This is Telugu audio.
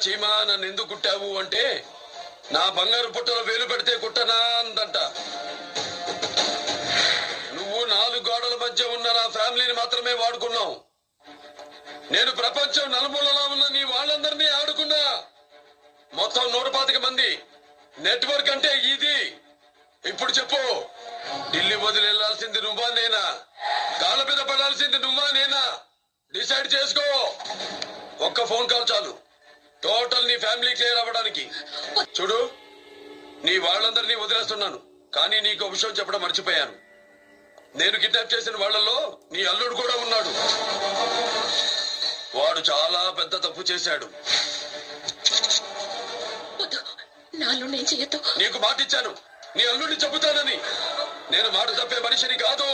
చీమా నన్ను ఎందుకు కుట్టావు అంటే నా బంగారు పుట్టలో వేలు పెడితే కుట్టనా అందంట. నువ్వు 4 గోడల మధ్య ఉన్న నా ఫ్యామిలీని మాత్రమే వాడుకున్నావు. నేను ప్రపంచం నలుమూలలా ఉన్న నీ వాళ్ళందరినీ ఆడుకున్నా. మొత్తం 125 మంది నెట్వర్క్ అంటే ఇది. ఇప్పుడు చెప్పు, ఢిల్లీ వదిలి వెళ్లాల్సింది నువ్వా నేనా? కాళ్ళ మీద పడాల్సింది నువ్వా నేనా? డిసైడ్ చేసుకో. ఒక్క ఫోన్ కాల్ చాలు టోటల్ నీ ఫ్యామిలీ క్లియర్ అవ్వడానికి. చూడు, నీ వాళ్ళందరినీ వదిలేస్తున్నాను, కానీ నీకు ఒక విషయం చెప్పడం మర్చిపోయాను. నేను కిడ్నాప్ చేసిన వాళ్ళల్లో నీ అల్లుడు కూడా ఉన్నాడు. వాడు చాలా పెద్ద తప్పు చేశాడు. నీకు మాట ఇచ్చాను, నీ అల్లుడిని చెబుతానని. నేను మాట తప్పే మనిషిని కాదు.